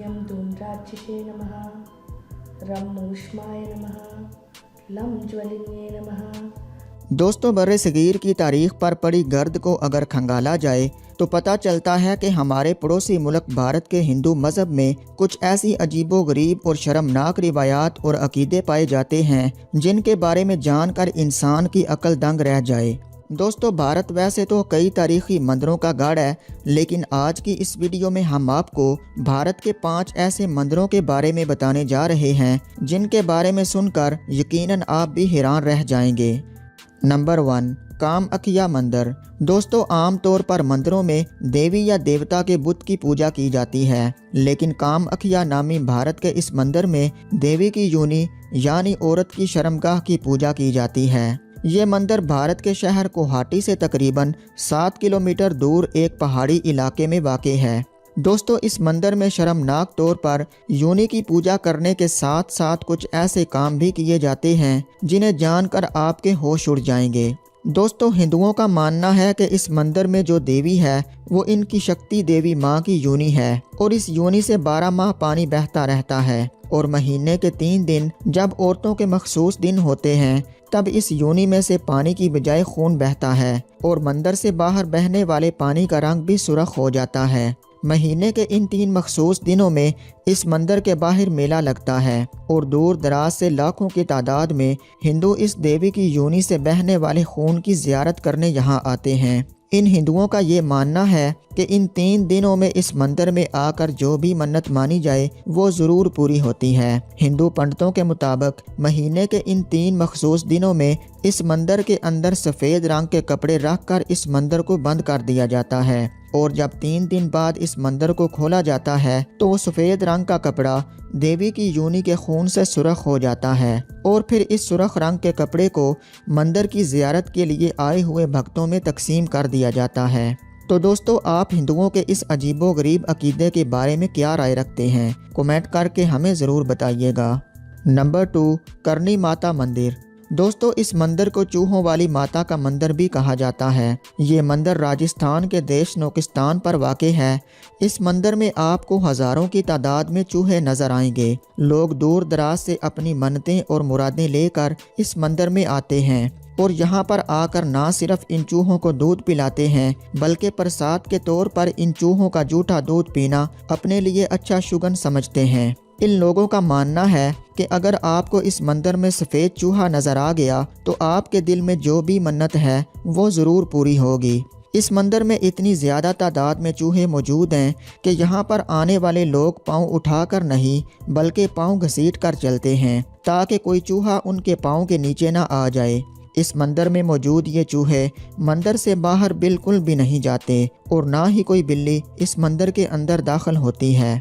यम धूम्राक्षसे नमः, रम मूष्माय नमः, लम ज्वलिन्ये नमः। दोस्तों, बर्रे सगीर की तारीख पर पड़ी गर्द को अगर खंगाला जाए तो पता चलता है कि हमारे पड़ोसी मुल्क भारत के हिंदू मज़हब में कुछ ऐसी अजीबोगरीब और शर्मनाक रिवायात और अकीदे पाए जाते हैं जिनके बारे में जानकर इंसान की अक्ल दंग रह जाए। दोस्तों, भारत वैसे तो कई तारीखी मंदिरों का गढ़ है, लेकिन आज की इस वीडियो में हम आपको भारत के 5 ऐसे मंदिरों के बारे में बताने जा रहे हैं जिनके बारे में सुनकर यकीनन आप भी हैरान रह जाएंगे। नंबर 1, कामाख्या मंदिर। दोस्तों, आमतौर पर मंदिरों में देवी या देवता के बुत की पूजा की जाती है, लेकिन कामाख्या नामी भारत के इस मंदिर में देवी की योनि यानी औरत की शर्मगाह की पूजा की जाती है। ये मंदिर भारत के शहर गुवाहाटी से तकरीबन 7 किलोमीटर दूर एक पहाड़ी इलाके में वाक़ है। दोस्तों, इस मंदिर में शर्मनाक तौर पर योनि की पूजा करने के साथ साथ कुछ ऐसे काम भी किए जाते हैं जिन्हें जानकर आपके होश उड़ जाएंगे। दोस्तों, हिंदुओं का मानना है कि इस मंदिर में जो देवी है वो इनकी शक्ति देवी माँ की योनि है और इस योनि से 12 माह पानी बहता रहता है और महीने के 3 दिन जब औरतों के मखसूस दिन होते हैं तब इस योनि में से पानी की बजाय खून बहता है और मंदिर से बाहर बहने वाले पानी का रंग भी सुर्ख हो जाता है। महीने के इन 3 मखसूस दिनों में इस मंदिर के बाहर मेला लगता है और दूर दराज से लाखों की तादाद में हिंदू इस देवी की योनि से बहने वाले खून की ज़ियारत करने यहाँ आते हैं। इन हिंदुओं का ये मानना है कि इन 3 दिनों में इस मंदिर में आकर जो भी मन्नत मानी जाए वो ज़रूर पूरी होती है। हिंदू पंडितों के मुताबिक महीने के इन 3 मखसूस दिनों में इस मंदिर के अंदर सफ़ेद रंग के कपड़े रख कर इस मंदिर को बंद कर दिया जाता है और जब 3 दिन बाद इस मंदिर को खोला जाता है तो वो सफ़ेद रंग का कपड़ा देवी की योनि के खून से सुर्ख हो जाता है और फिर इस सुर्ख रंग के कपड़े को मंदिर की ज़ियारत के लिए आए हुए भक्तों में तकसीम कर दिया जाता है। तो दोस्तों, आप हिंदुओं के इस अजीबोगरीब अकीदे के बारे में क्या राय रखते हैं? कमेंट करके हमें ज़रूर बताइएगा। नंबर 2, करनी माता मंदिर। दोस्तों, इस मंदिर को चूहों वाली माता का मंदिर भी कहा जाता है। ये मंदिर राजस्थान के देश नोकिस्तान पर वाक़ है। इस मंदिर में आपको हज़ारों की तादाद में चूहे नज़र आएंगे। लोग दूर दराज से अपनी मन्नतें और मुरादें लेकर इस मंदिर में आते हैं और यहाँ पर आकर ना सिर्फ इन चूहों को दूध पिलाते हैं बल्कि प्रसाद के तौर पर इन चूहों का जूठा दूध पीना अपने लिए अच्छा शुगन समझते हैं। इन लोगों का मानना है कि अगर आपको इस मंदिर में सफ़ेद चूहा नज़र आ गया तो आपके दिल में जो भी मन्नत है वो ज़रूर पूरी होगी। इस मंदिर में इतनी ज़्यादा तादाद में चूहे मौजूद हैं कि यहाँ पर आने वाले लोग पाँव उठाकर नहीं बल्कि पाँव घसीट कर चलते हैं ताकि कोई चूहा उनके पाँव के नीचे ना आ जाए। इस मंदिर में मौजूद ये चूहे मंदिर से बाहर बिल्कुल भी नहीं जाते और ना ही कोई बिल्ली इस मंदिर के अंदर दाखिल होती है।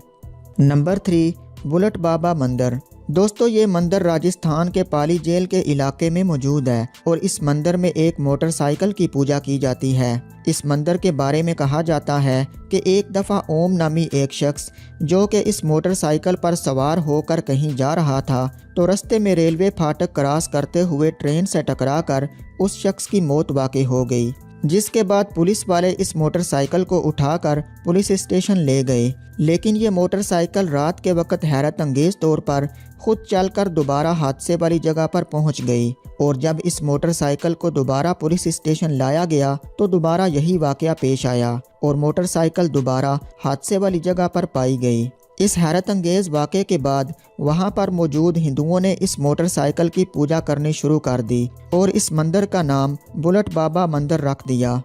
नंबर 3, बुलेट बाबा मंदिर। दोस्तों, ये मंदिर राजस्थान के पाली जेल के इलाके में मौजूद है और इस मंदिर में एक मोटरसाइकिल की पूजा की जाती है। इस मंदिर के बारे में कहा जाता है कि एक दफ़ा ओम नामी एक शख्स जो कि इस मोटरसाइकिल पर सवार होकर कहीं जा रहा था तो रास्ते में रेलवे फाटक क्रॉस करते हुए ट्रेन से टकराकर उस शख्स की मौत वाक़ हो गई, जिसके बाद पुलिस वाले इस मोटरसाइकिल को उठाकर पुलिस स्टेशन ले गए। लेकिन ये मोटरसाइकिल रात के वक्त हैरत अंगेज़ तौर पर खुद चलकर दोबारा हादसे वाली जगह पर पहुंच गई और जब इस मोटरसाइकिल को दोबारा पुलिस स्टेशन लाया गया तो दोबारा यही वाक़या पेश आया और मोटरसाइकिल दोबारा हादसे वाली जगह पर पाई गई। इस हैरत अंगेज़ वाक़े के बाद वहाँ पर मौजूद हिंदुओं ने इस मोटरसाइकिल की पूजा करनी शुरू कर दी और इस मंदिर का नाम बुलेट बाबा मंदिर रख दिया।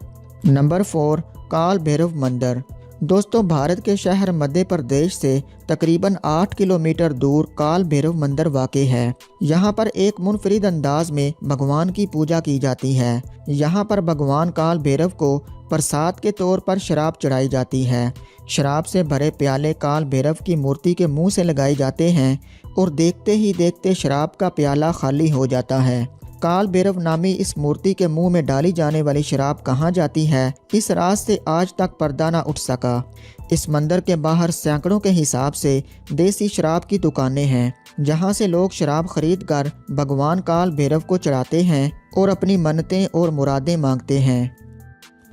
नंबर 4, काल भैरव मंदिर। दोस्तों, भारत के शहर मध्य प्रदेश से तकरीबन 8 किलोमीटर दूर काल भैरव मंदिर वाक़ है। यहाँ पर एक मुनफरिद अंदाज में भगवान की पूजा की जाती है। यहाँ पर भगवान काल भैरव को प्रसाद के तौर पर शराब चढ़ाई जाती है। शराब से भरे प्याले काल भैरव की मूर्ति के मुंह से लगाए जाते हैं और देखते ही देखते शराब का प्याला खाली हो जाता है। काल भैरव नामी इस मूर्ति के मुंह में डाली जाने वाली शराब कहाँ जाती है, इस राज से आज तक पर्दा न उठ सका। इस मंदिर के बाहर सैकड़ों के हिसाब से देसी शराब की दुकानें हैं, जहां से लोग शराब खरीद कर भगवान काल भैरव को चढ़ाते हैं और अपनी मन्नतें और मुरादें मांगते हैं।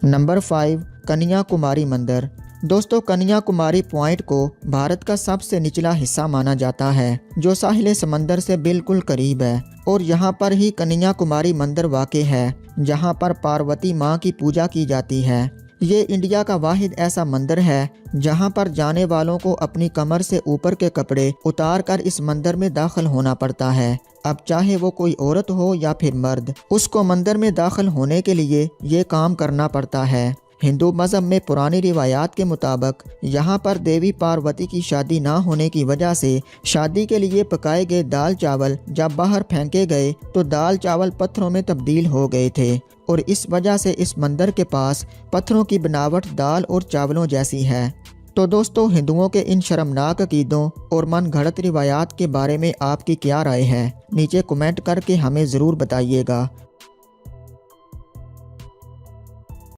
नंबर 5, कन्या कुमारी मंदिर। दोस्तों, कन्याकुमारी पॉइंट को भारत का सबसे निचला हिस्सा माना जाता है, जो साहिल समंदर से बिल्कुल करीब है। और यहाँ पर ही कन्याकुमारी मंदिर वाक़ई है, जहाँ पर पार्वती माँ की पूजा की जाती है। ये इंडिया का वाहिद ऐसा मंदिर है जहाँ पर जाने वालों को अपनी कमर से ऊपर के कपड़े उतार कर इस मंदिर में दाखिल होना पड़ता है। अब चाहे वो कोई औरत हो या फिर मर्द, उसको मंदिर में दाखिल होने के लिए ये काम करना पड़ता है। हिंदू मज़हब में पुरानी रिवायात के मुताबिक यहाँ पर देवी पार्वती की शादी ना होने की वजह से शादी के लिए पकाए गए दाल चावल जब बाहर फेंके गए तो दाल चावल पत्थरों में तब्दील हो गए थे, और इस वजह से इस मंदिर के पास पत्थरों की बनावट दाल और चावलों जैसी है। तो दोस्तों, हिंदुओं के इन शर्मनाक अकीदों और मन घड़त रिवायात के बारे में आपकी क्या राय है? नीचे कमेंट करके हमें ज़रूर बताइएगा।